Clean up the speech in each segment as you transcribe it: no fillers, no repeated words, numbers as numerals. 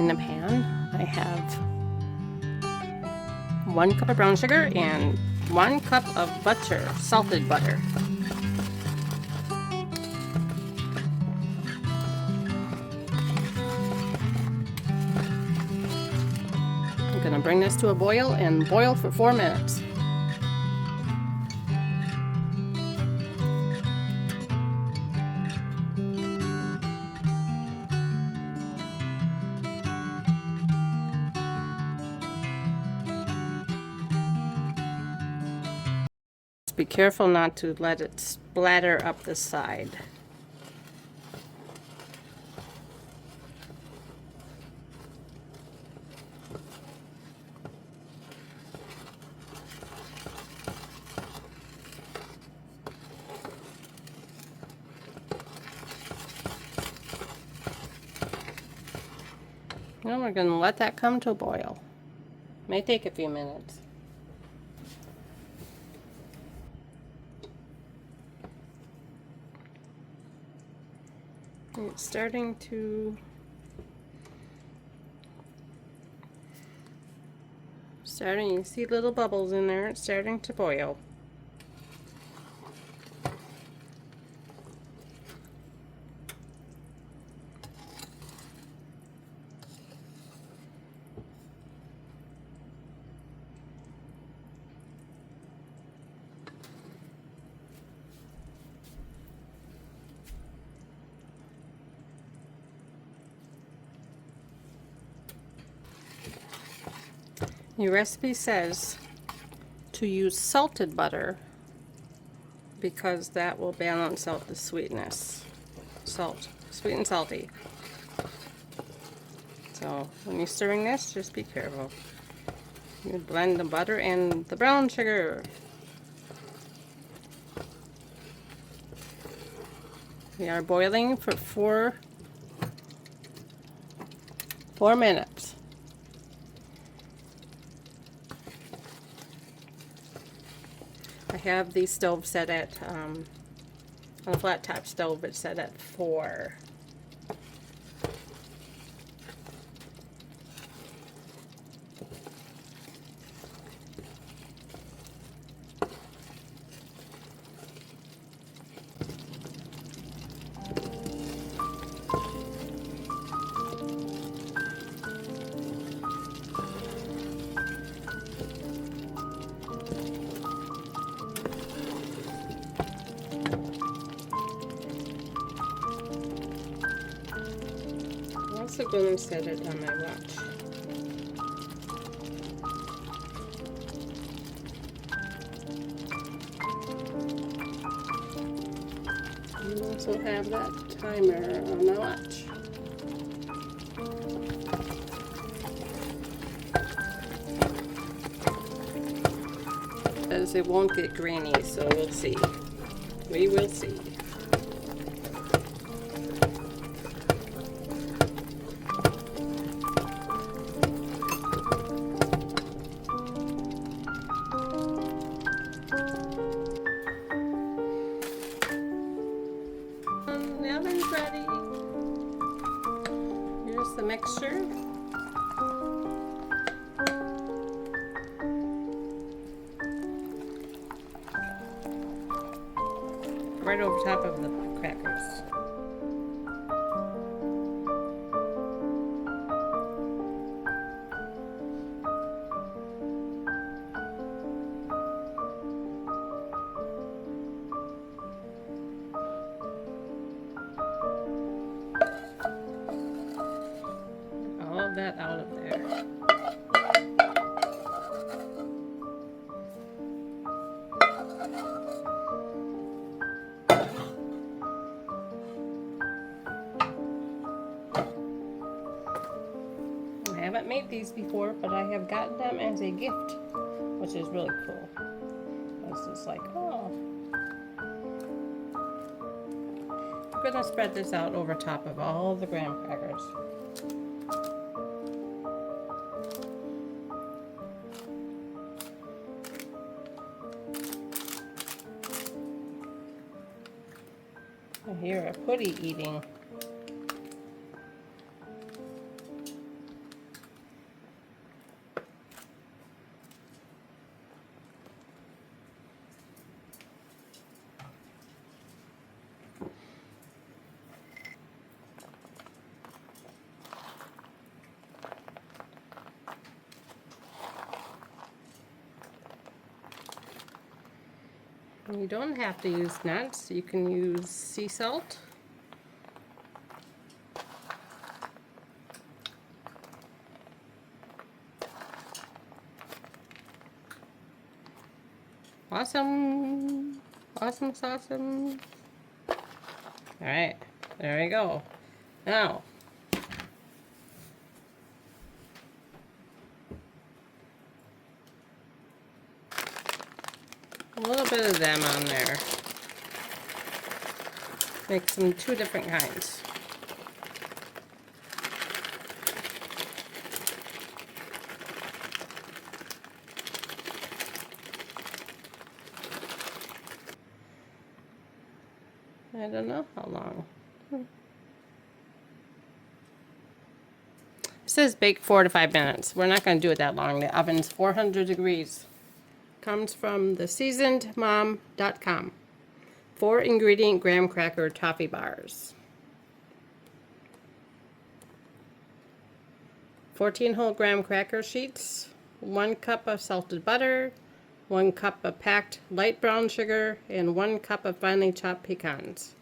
In the pan, I have 1 cup of brown sugar and 1 cup of butter, salted butter. I'm going to bring this to a boil and boil for 4 minutes. Be careful not to let it splatter up the side. Now we're going to let that come to a boil. May take a few minutes. It's starting to you see little bubbles in there. It's starting to boil. Your recipe says to use salted butter because that will balance out the sweetness. Salt, sweet and salty. So when you're stirring this, just be careful. You blend the butter and the brown sugar. We are boiling for four minutes. I have the stove set at, on a flat top stove, it's set at 4. I'm also going to set it on my watch. I also have that timer on my watch. As it won't get grainy, so we'll see. We will see. The oven's ready. Here's the mixture. Right over top of the crackers. All of that out of there. I haven't made these before, but I have gotten them as a gift, which is really cool. It's just like, oh. I'm gonna spread this out over top of all the graham crackers. I hear a putty eating. You don't have to use nuts. You can use sea salt. Awesome. Awesome, awesome. Alright, there we go. Now, a little bit of them on there. Make some 2 different kinds. I don't know how long. It says bake 4 to 5 minutes. We're not going to do it that long. The oven's 400 degrees. Comes from theseasonedmom.com. 4 ingredient graham cracker toffee bars. 14 whole graham cracker sheets. 1 cup of salted butter. 1 cup of packed light brown sugar, and 1 cup of finely chopped pecans.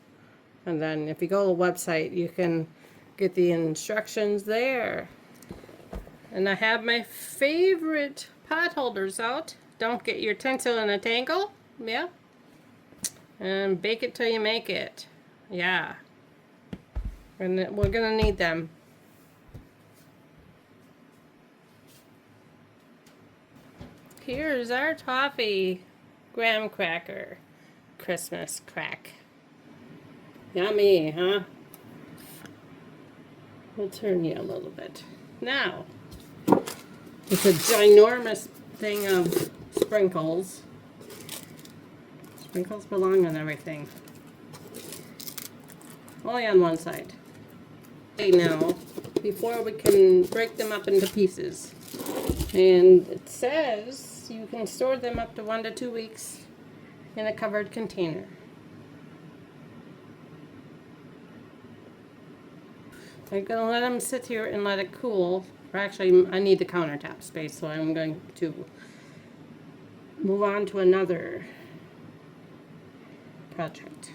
And then if you go to the website, you can get the instructions there. And I have my favorite pot holders out. Don't get your tinsel in a tangle. Yeah. And bake it till you make it. Yeah. And we're gonna need them. Here's our toffee graham cracker Christmas crack. Yummy, huh? We'll turn you a little bit. Now, it's a ginormous thing of sprinkles. Sprinkles belong on everything. Only on one side. Okay, now, before we can break them up into pieces. And it says you can store them up to 1 to 2 weeks in a covered container. I'm going to let them sit here and let it cool. Or actually, I need the countertop space, so I'm going to move on to another project.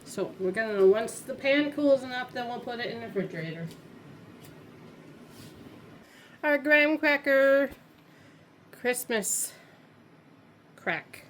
So we're going to, once the pan cools enough, then we'll put it in the refrigerator. Our graham cracker Christmas crack.